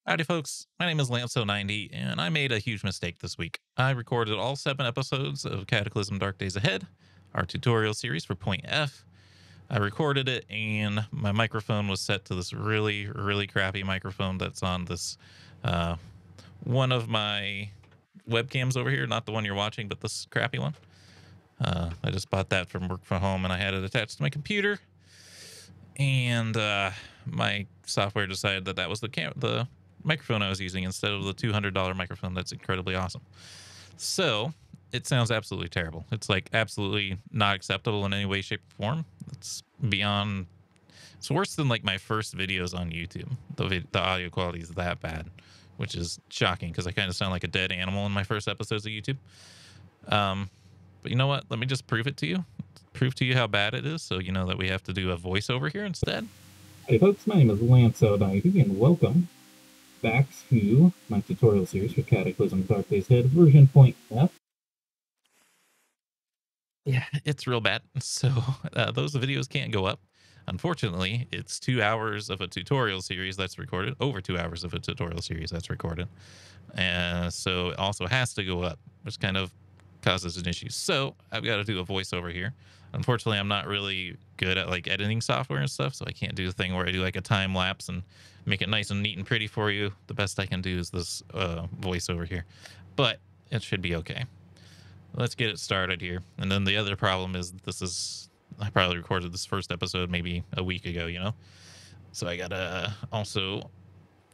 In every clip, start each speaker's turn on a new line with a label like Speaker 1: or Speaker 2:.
Speaker 1: Howdy, folks. My name is Lance90, and I made a huge mistake this week. I recorded all 7 episodes of Cataclysm Dark Days Ahead, our tutorial series for Point F. I recorded it, and my microphone was set to this really, really crappy microphone that's on this one of my webcams over here. Not the one you're watching, but this crappy one. I just bought that from work from home, and I had it attached to my computer. And my software decided that that was the microphone I was using instead of the $200 microphone. That's incredibly awesome. So it sounds absolutely terrible. It's like absolutely not acceptable in any way, shape, or form. It's beyond. It's worse than like my first videos on YouTube. The audio quality is that bad, which is shocking because I kind of sound like a dead animal in my first episodes of YouTube. But you know what? Let me just prove it to you. Prove to you how bad it is, so you know that we have to do a voiceover here instead.
Speaker 2: Hey folks, my name is Lance Elliott, and welcome back to my tutorial series for Cataclysm Dark Days Ahead version Point F.
Speaker 1: Yeah, it's real bad. So those videos can't go up. Unfortunately, it's 2 hours of a tutorial series that's recorded, over 2 hours of a tutorial series that's recorded. And so it also has to go up, which kind of causes an issue. So I've got to do a voiceover here. Unfortunately, I'm not really good at like editing software and stuff, so I can't do the thing where I do like a time lapse and make it nice and neat and pretty for you. The best I can do is this voiceover here, but it should be okay. Let's get it started here. And then the other problem is I probably recorded this first episode maybe a week ago, you know? So I gotta also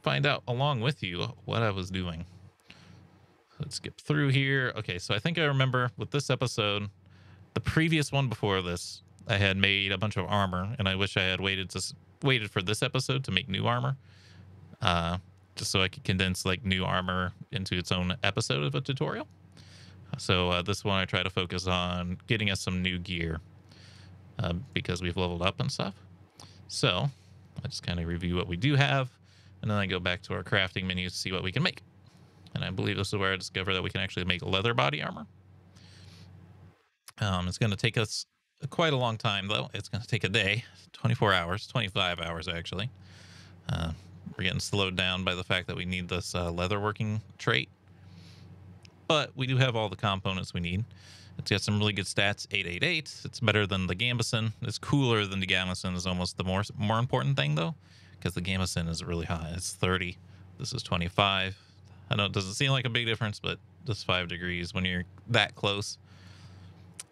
Speaker 1: find out along with you what I was doing. Let's skip through here. Okay, so I think I remember with this episode, the previous one before this, I had made a bunch of armor, and I wish I had waited for this episode to make new armor, just so I could condense like new armor into its own episode of a tutorial. So this one I try to focus on getting us some new gear because we've leveled up and stuff. So I just kind of review what we do have, and then I go back to our crafting menu to see what we can make. And I believe this is where I discovered that we can actually make leather body armor. It's going to take us quite a long time, though. It's going to take a day, 24 hours, 25 hours, actually. We're getting slowed down by the fact that we need this leather working trait. But we do have all the components we need. It's got some really good stats, 888. It's better than the gambeson. It's cooler than the gambeson is almost the more important thing, though, because the gambeson is really high. It's 30. This is 25. I know it doesn't seem like a big difference, but just 5 degrees when you're that close.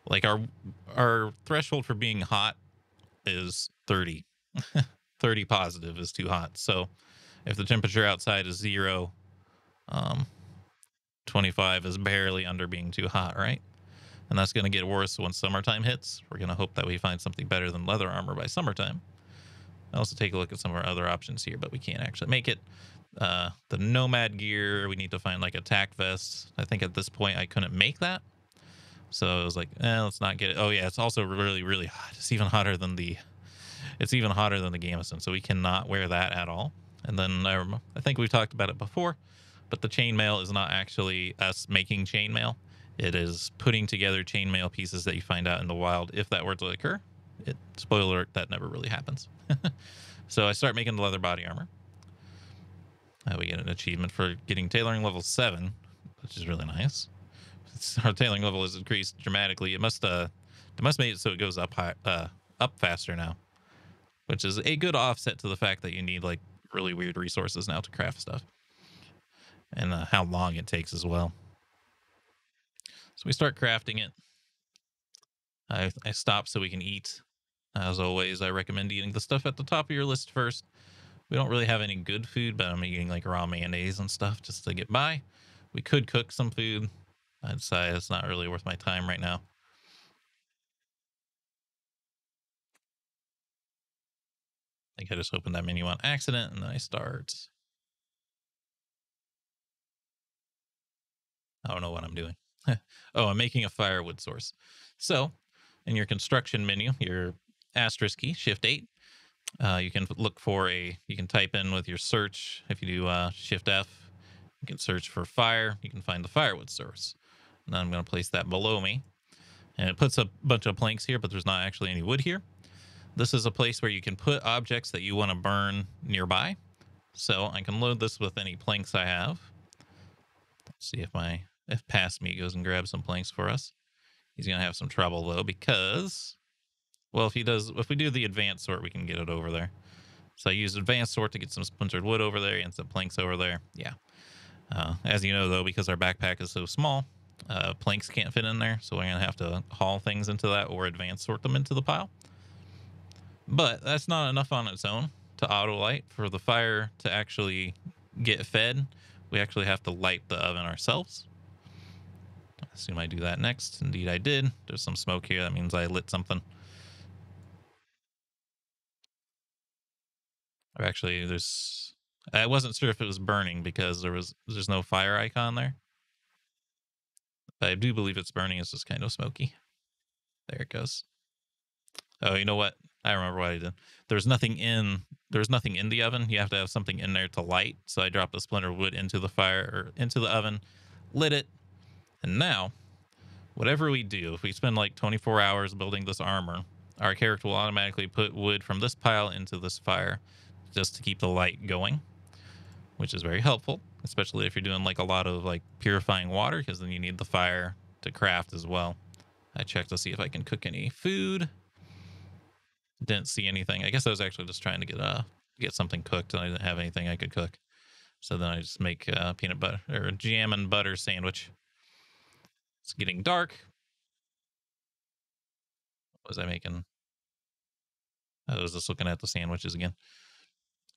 Speaker 1: Like our threshold for being hot is 30. 30 positive is too hot. So if the temperature outside is 0, 25 is barely under being too hot, right? And that's going to get worse when summertime hits. We're going to hope that we find something better than leather armor by summertime. I also take a look at some of our other options here, but we can't actually make it. The nomad gear, we need to find like a tack vest. I think at this point I couldn't make that. So I was like, let's not get it. Oh yeah, it's also really, really hot. It's even hotter than the gambeson. So we cannot wear that at all. And then I think we've talked about it before, but the chainmail is not actually us making chainmail. It is putting together chainmail pieces that you find out in the wild. If that were to occur, spoiler alert, that never really happens. So I start making the leather body armor. We get an achievement for getting tailoring level 7, which is really nice. Our tailoring level is increased dramatically. It must make it so it goes up faster now, which is a good offset to the fact that you need like really weird resources now to craft stuff, and how long it takes as well. So we start crafting it. I stop so we can eat. As always, I recommend eating the stuff at the top of your list first. We don't really have any good food, but I'm eating like raw mayonnaise and stuff just to get by. We could cook some food. I'd say it's not really worth my time right now. I think I just opened that menu on accident, and then I start. I don't know what I'm doing. Oh, I'm making a firewood source. So in your construction menu, your asterisk key, Shift 8, you can you can type in with your search. If you do Shift F, you can search for fire. You can find the firewood source. And I'm going to place that below me. And it puts a bunch of planks here, but there's not actually any wood here. This is a place where you can put objects that you want to burn nearby. So I can load this with any planks I have. Let's see if past me goes and grabs some planks for us. He's gonna have some trouble though, because, well, if we do the advanced sort, we can get it over there. So I used advanced sort to get some splintered wood over there and some planks over there. Yeah. As you know, though, because our backpack is so small, planks can't fit in there, so we're going to have to haul things into that or advance sort them into the pile. But that's not enough on its own to auto light. For the fire to actually get fed, we actually have to light the oven ourselves. I assume I do that next. Indeed, I did. There's some smoke here. That means I lit something. Or actually, I wasn't sure if it was burning because there's no fire icon there. But I do believe it's burning. It's just kind of smoky. There it goes. Oh, you know what? I remember what I did. There's nothing in the oven. You have to have something in there to light. So I dropped the splinter wood into the fire or into the oven, lit it, and now whatever we do, if we spend like 24 hours building this armor, our character will automatically put wood from this pile into this fire just to keep the light going, which is very helpful, especially if you're doing like a lot of like purifying water, because then you need the fire to craft as well. I checked to see if I can cook any food. Didn't see anything. I guess I was actually just trying to get something cooked, and I didn't have anything I could cook. So then I just make peanut butter or jam and butter sandwich. It's getting dark. What was I making? I was just looking at the sandwiches again.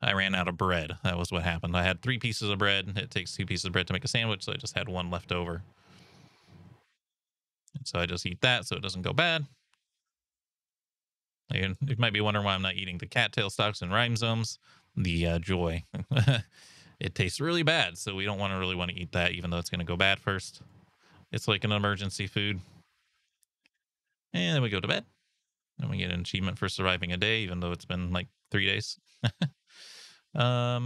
Speaker 1: I ran out of bread. That was what happened. I had 3 pieces of bread. It takes 2 pieces of bread to make a sandwich, so I just had 1 left over. And so I just eat that so it doesn't go bad. And you might be wondering why I'm not eating the cattail stalks and rhizomes. The joy. It tastes really bad, so we don't really want to eat that, even though it's going to go bad first. It's like an emergency food. And then we go to bed. And we get an achievement for surviving a day, even though it's been like 3 days. I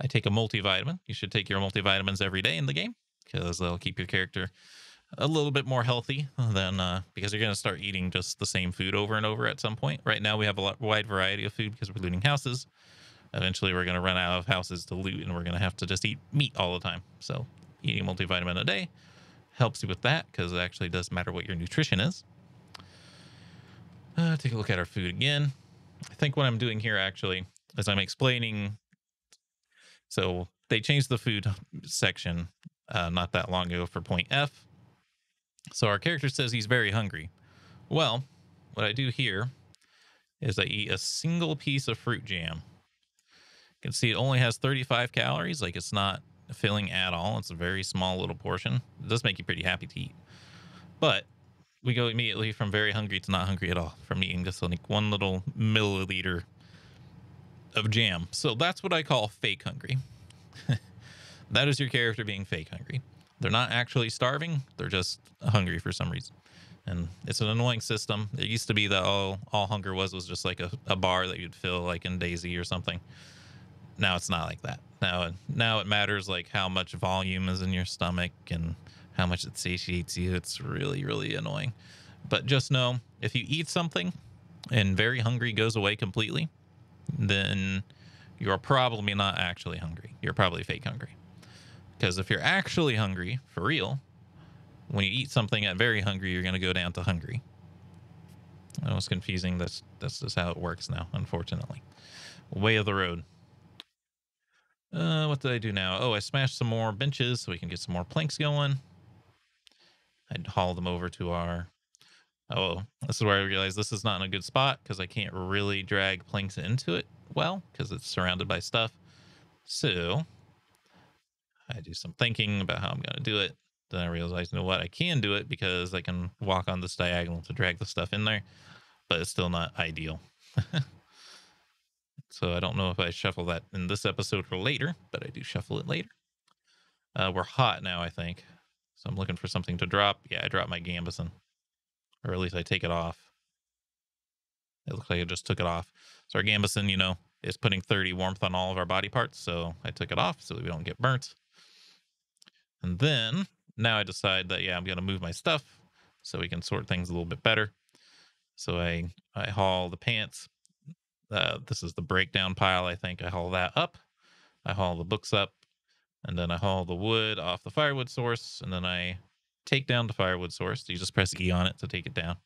Speaker 1: take a multivitamin. You should take your multivitamins every day in the game, because they'll keep your character a little bit more healthy than because you're going to start eating just the same food over and over at some point. Right now we have a wide variety of food because we're looting houses. Eventually we're going to run out of houses to loot, and we're going to have to just eat meat all the time. So eating multivitamin a day helps you with that, because it actually does matter what your nutrition is. Take a look at our food again. I think what I'm doing here actually is I'm explaining. So they changed the food section not that long ago for point F. So our character says he's very hungry. Well, what I do here is I eat a single piece of fruit jam. You can see it only has 35 calories. Like, it's not filling at all. It's a very small little portion. It does make you pretty happy to eat. But we go immediately from very hungry to not hungry at all from eating just like 1 little milliliter of jam. So that's what I call fake hungry. That is your character being fake hungry. They're not actually starving. They're just hungry for some reason. And it's an annoying system. It used to be that all hunger was just like a bar that you'd fill like in Daisy or something. Now it's not like that. Now it matters like how much volume is in your stomach and how much it satiates you. It's really, really annoying. But just know, if you eat something and very hungry goes away completely, then you're probably not actually hungry. You're probably fake hungry. Because if you're actually hungry, for real, when you eat something at very hungry, you're going to go down to hungry. That was confusing. That's just how it works now, unfortunately. Way of the road. What did I do now? Oh, I smashed some more benches so we can get some more planks going. I'd haul them over to our... Oh, this is where I realized this is not in a good spot, because I can't really drag planks into it well, because it's surrounded by stuff. So I do some thinking about how I'm going to do it. Then I realized, you know what, I can do it because I can walk on this diagonal to drag the stuff in there, but it's still not ideal. So I don't know if I shuffle that in this episode or later, but I do shuffle it later. We're hot now, I think. So I'm looking for something to drop. Yeah, I dropped my gambeson. Or at least I take it off. It looks like I just took it off. So our gambeson, is putting 30 warmth on all of our body parts. So I took it off so we don't get burnt. And then now I decide that, I'm going to move my stuff so we can sort things a little bit better. So I haul the pants This is the breakdown pile, I think. I haul that up. I haul the books up. And then I haul the wood off the firewood source. And then I take down the firewood source. You just press E on it to take it down.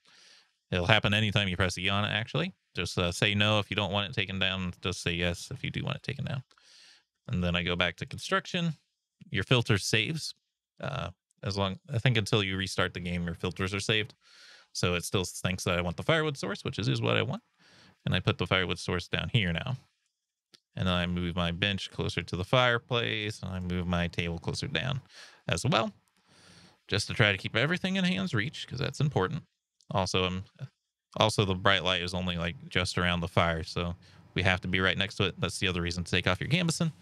Speaker 1: It'll happen anytime you press E on it, actually. Just say no if you don't want it taken down. Just say yes if you do want it taken down. And then I go back to construction. Your filter saves. I think until you restart the game, your filters are saved. So it still thinks that I want the firewood source, which is what I want. And I put the firewood source down here now. And then I move my bench closer to the fireplace, and I move my table closer down as well, just to try to keep everything in hand's reach, because that's important. Also, the bright light is only like just around the fire, so we have to be right next to it. That's the other reason to take off your gambeson,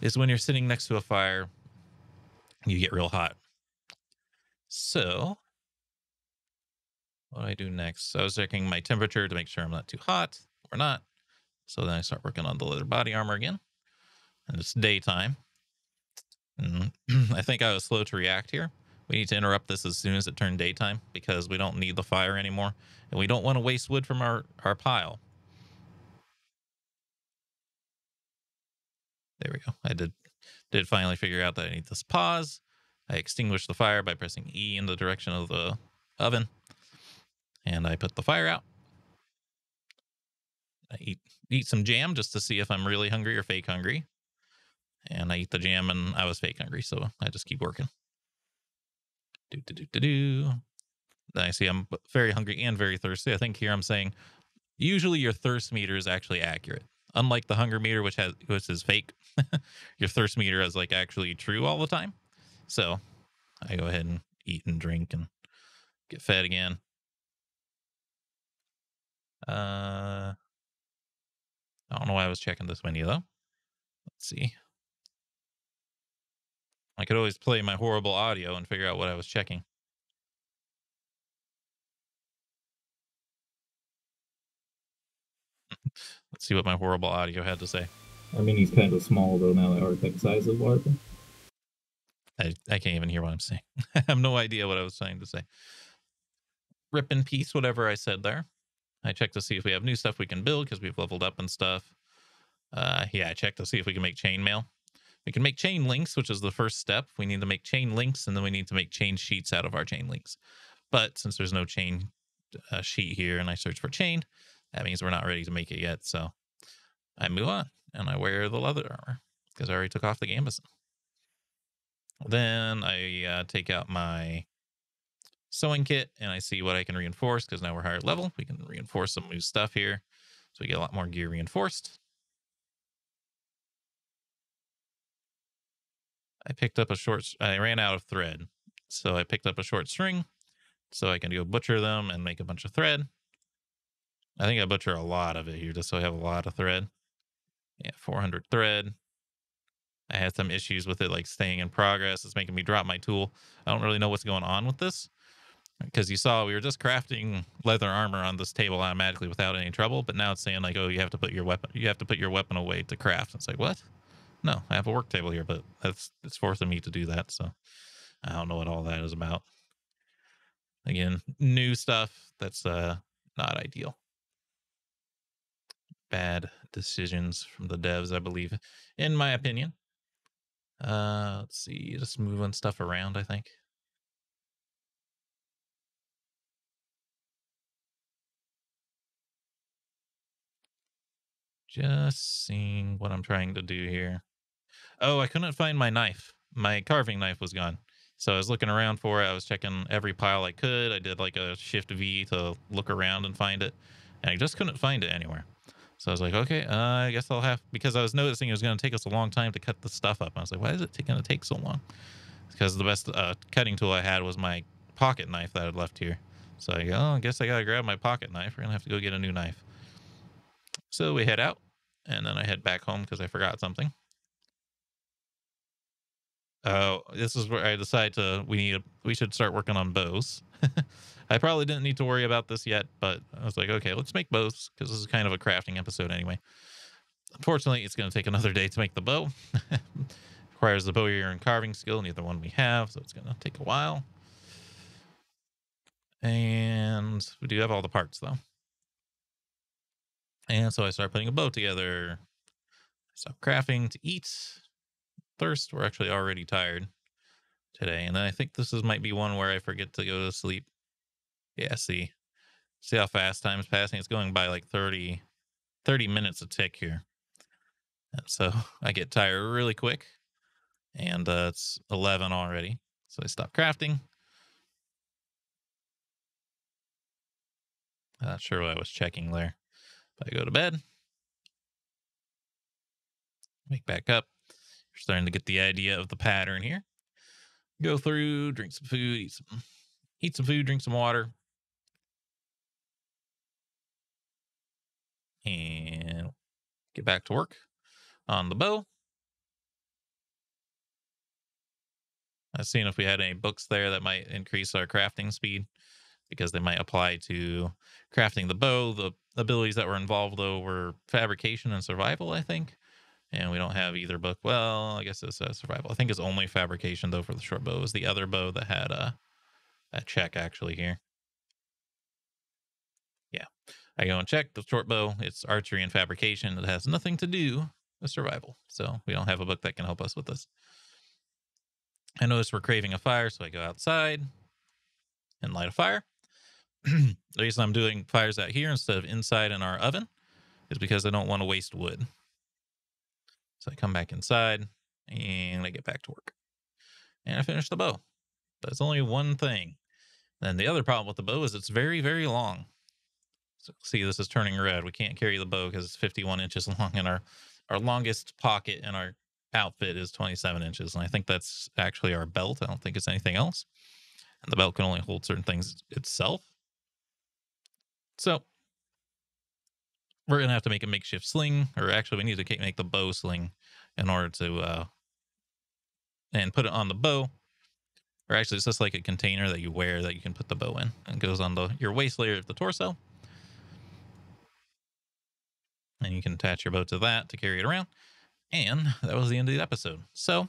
Speaker 1: is when you're sitting next to a fire, you get real hot. So what do I do next? So I was checking my temperature to make sure I'm not too hot or not. So then I start working on the leather body armor again. And it's daytime. And I think I was slow to react here. We need to interrupt this as soon as it turned daytime because we don't need the fire anymore. And we don't want to waste wood from our pile. There we go. I did finally figure out that I need this pause. I extinguished the fire by pressing E in the direction of the oven. And I put the fire out. I eat some jam just to see if I'm really hungry or fake hungry. And I eat the jam and I was fake hungry, so I just keep working. Then I see I'm very hungry and very thirsty. I think here I'm saying usually your thirst meter is actually accurate. Unlike the hunger meter, which is fake, your thirst meter is like actually true all the time. So I go ahead and eat and drink and get fed again. I don't know why I was checking this menu though. Let's see. I could always play my horrible audio and figure out what I was checking. Let's see what my horrible audio had to say.
Speaker 2: I mean, he's kind of small, though, now that artifact size is larger.
Speaker 1: I can't even hear what I'm saying. I have no idea what I was trying to say. Rip in peace, whatever I said there. I checked to see if we have new stuff we can build because we've leveled up and stuff. Yeah, I checked to see if we can make chainmail. We can make chain links, which is the first step. We need to make chain links, and then we need to make chain sheets out of our chain links. But since there's no chain sheet here, and I search for chain, that means we're not ready to make it yet. So I move on, and I wear the leather armor because I already took off the gambeson. Then I take out my sewing kit, and I see what I can reinforce because now we're higher level. We can reinforce some new stuff here, so we get a lot more gear reinforced. I ran out of thread, so I picked up a short string so I can go butcher them and make a bunch of thread. I think I butcher a lot of it here just so I have a lot of thread. Yeah, 400 thread. I had some issues with it like staying in progress. It's making me drop my tool. I don't really know what's going on with this because you saw we were just crafting leather armor on this table automatically without any trouble, but now it's saying like, oh, you have to put your weapon away to craft. It's like, what? No, I have a work table here, but it's forcing me to do that. So I don't know what all that is about. Again, new stuff that's not ideal. Bad decisions from the devs, I believe, in my opinion. Let's see, just moving stuff around, I think. Just seeing what I'm trying to do here. Oh, I couldn't find my knife. My carving knife was gone. So I was looking around for it. I was checking every pile I could. I did like a shift V to look around and find it. And I just couldn't find it anywhere. So I was like, okay, I guess I'll have, because I was noticing it was going to take us a long time to cut the stuff up. I was like, why is it going to take so long? Because the best cutting tool I had was my pocket knife that I had left here. So I go, oh, I guess I got to grab my pocket knife. We're going to have to go get a new knife. So we head out, and then I head back home because I forgot something. Oh, this is where I decide we should start working on bows. I probably didn't need to worry about this yet, but I was like, okay, let's make bows because this is kind of a crafting episode anyway. Unfortunately, it's going to take another day to make the bow. Requires the bowyer and carving skill, neither one we have, so it's going to take a while. And we do have all the parts though. And so I started putting a bow together. I stopped crafting to eat. Thirst. We're actually already tired today. And then I think this might be one where I forget to go to sleep. Yeah, see how fast time's passing. It's going by like 30 minutes a tick here. And so I get tired really quick. And it's 11 already. So I stopped crafting. Not sure what I was checking there. But I go to bed. Wake back up. You're starting to get the idea of the pattern here. Go through, drink some food, eat some food, drink some water. And get back to work on the bow. I've seen if we had any books there that might increase our crafting speed, because they might apply to crafting the bow. The abilities that were involved, though, were fabrication and survival, I think. And we don't have either book. Well, I guess it's survival. I think it's only fabrication, though, for the short bow. It was the other bow that had a check, actually, here. Yeah. I go and check the short bow. It's archery and fabrication. It has nothing to do with survival. So we don't have a book that can help us with this. I notice we're craving a fire, so I go outside and light a fire. The reason I'm doing fires out here instead of inside in our oven is because I don't want to waste wood. So I come back inside and I get back to work. And I finish the bow. But it's only one thing. And the other problem with the bow is it's very, very long. So see, this is turning red. We can't carry the bow because it's 51 inches long, and our longest pocket in our outfit is 27 inches. And I think that's actually our belt. I don't think it's anything else. And the belt can only hold certain things itself. So we're going to have to make a makeshift sling, or actually we need to make the bow sling in order to, and put it on the bow. Or actually, it's just like a container that you wear that you can put the bow in, and it goes on your waist layer of the torso. And you can attach your bow to that to carry it around. And that was the end of the episode. So,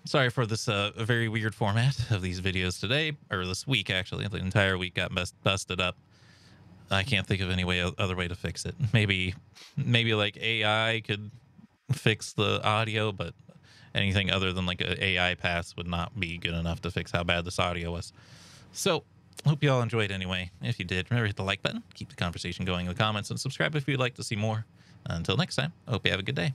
Speaker 1: sorry for this very weird format of these videos today, or this week, actually. The entire week got busted up. I can't think of any other way to fix it. Maybe like AI could fix the audio, but anything other than like an AI pass would not be good enough to fix how bad this audio was. So, hope you all enjoyed anyway. If you did, remember to hit the like button, keep the conversation going in the comments, and subscribe if you'd like to see more. Until next time, I hope you have a good day.